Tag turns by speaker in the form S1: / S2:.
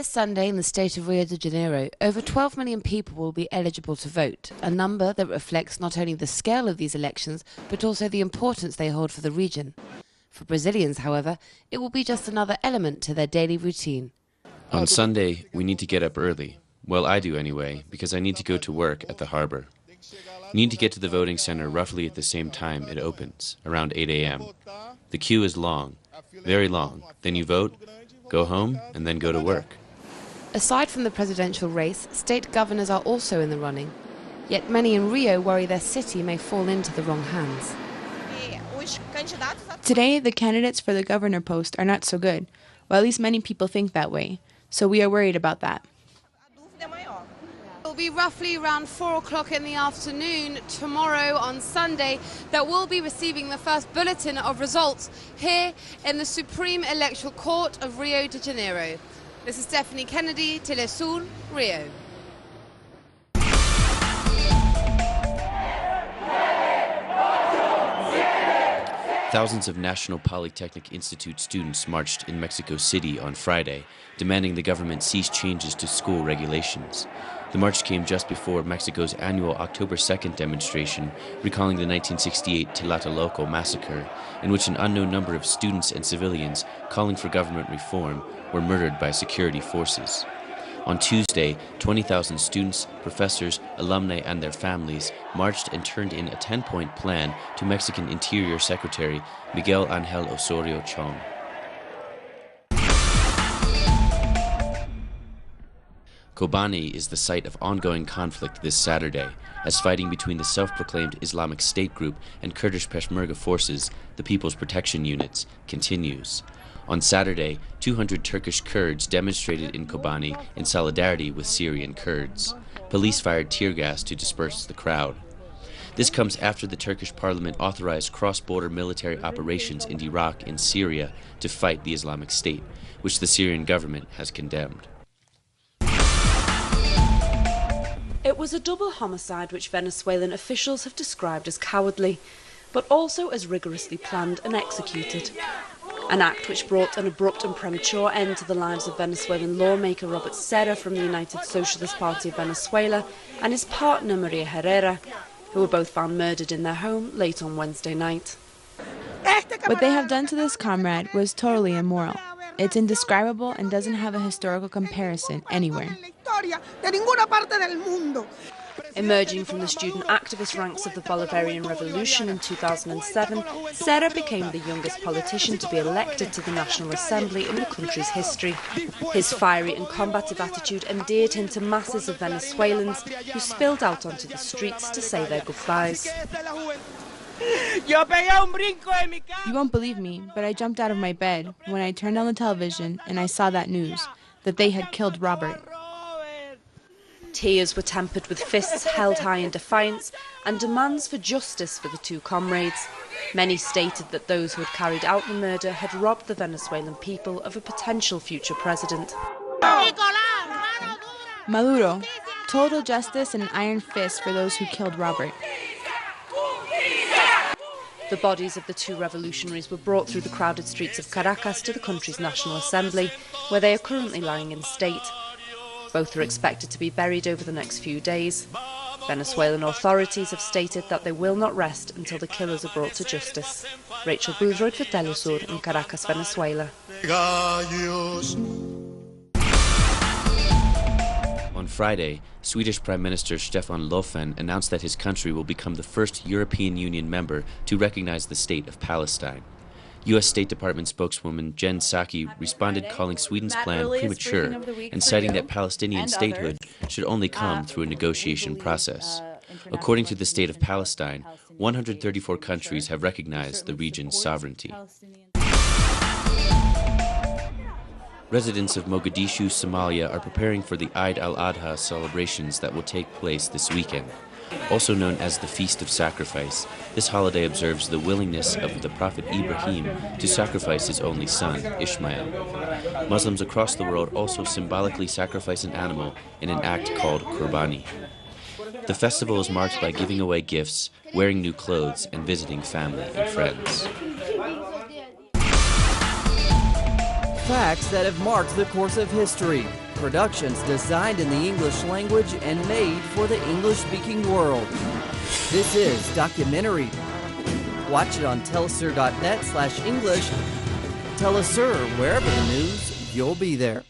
S1: This Sunday in the state of Rio de Janeiro, over 12 million people will be eligible to vote, a number that reflects not only the scale of these elections, but also the importance they hold for the region. For Brazilians, however, it will be just another element to their daily routine.
S2: On Sunday, we need to get up early. Well, I do anyway, because I need to go to work at the harbor. You need to get to the voting center roughly at the same time it opens, around 8 a.m. The queue is long, very long. Then you vote, go home, and then go to work.
S1: Aside from the presidential race, state governors are also in the running. Yet many in Rio worry their city may fall into the wrong hands.
S3: Today, the candidates for the governor post are not so good. Well, at least many people think that way. So we are worried about that.
S1: It will be roughly around 4 o'clock in the afternoon tomorrow on Sunday that we'll be receiving the first bulletin of results here in the Supreme Electoral Court of Rio de Janeiro. This is Stephanie Kennedy, teleSUR, Rio.
S2: Thousands of National Polytechnic Institute students marched in Mexico City on Friday, demanding the government cease changes to school regulations. The march came just before Mexico's annual October 2nd demonstration, recalling the 1968 Tlatelolco massacre, in which an unknown number of students and civilians calling for government reform were murdered by security forces. On Tuesday, 20,000 students, professors, alumni, and their families marched and turned in a 10-point plan to Mexican Interior Secretary Miguel Ángel Osorio Chong. Kobani is the site of ongoing conflict this Saturday, as fighting between the self-proclaimed Islamic State group and Kurdish Peshmerga forces, the People's Protection Units, continues. On Saturday, 200 Turkish Kurds demonstrated in Kobani in solidarity with Syrian Kurds. Police fired tear gas to disperse the crowd. This comes after the Turkish parliament authorized cross-border military operations in Iraq and Syria to fight the Islamic State, which the Syrian government has condemned.
S4: It was a double homicide which Venezuelan officials have described as cowardly, but also as rigorously planned and executed. An act which brought an abrupt and premature end to the lives of Venezuelan lawmaker Robert Serra from the United Socialist Party of Venezuela and his partner Maria Herrera, who were both found murdered in their home late on Wednesday night.
S3: What they have done to this comrade was totally immoral. It's indescribable and doesn't have a historical comparison anywhere.
S4: Emerging from the student activist ranks of the Bolivarian Revolution in 2007, Serra became the youngest politician to be elected to the National Assembly in the country's history. His fiery and combative attitude endeared him to masses of Venezuelans who spilled out onto the streets to say their goodbyes.
S3: You won't believe me, but I jumped out of my bed when I turned on the television and I saw that news, that they had killed Robert.
S4: Tears were tempered with fists held high in defiance and demands for justice for the two comrades. Many stated that those who had carried out the murder had robbed the Venezuelan people of a potential future president.
S3: Maduro, total justice and an iron fist for those who killed Robert.
S4: The bodies of the two revolutionaries were brought through the crowded streets of Caracas to the country's National Assembly, where they are currently lying in state. Both are expected to be buried over the next few days. Venezuelan authorities have stated that they will not rest until the killers are brought to justice. Rachel Boothroyd for teleSUR in Caracas, Venezuela.
S2: On Friday, Swedish Prime Minister Stefan Löfven announced that his country will become the first European Union member to recognize the state of Palestine. U.S. State Department spokeswoman Jen Psaki responded calling Sweden's plan premature and citing that Palestinian statehood should only come through a negotiation process. According to the State of Palestine, 134 countries have recognized the region's sovereignty. Residents of Mogadishu, Somalia are preparing for the Eid al-Adha celebrations that will take place this weekend. Also known as the Feast of Sacrifice, this holiday observes the willingness of the Prophet Ibrahim to sacrifice his only son, Ishmael. Muslims across the world also symbolically sacrifice an animal in an act called Qurbani. The festival is marked by giving away gifts, wearing new clothes, and visiting family and friends.
S5: Facts that have marked the course of history. productions designed in the English language and made for the English-speaking world. This is Documentary. Watch it on telesur.net/English. teleSUR, wherever the news, you'll be there.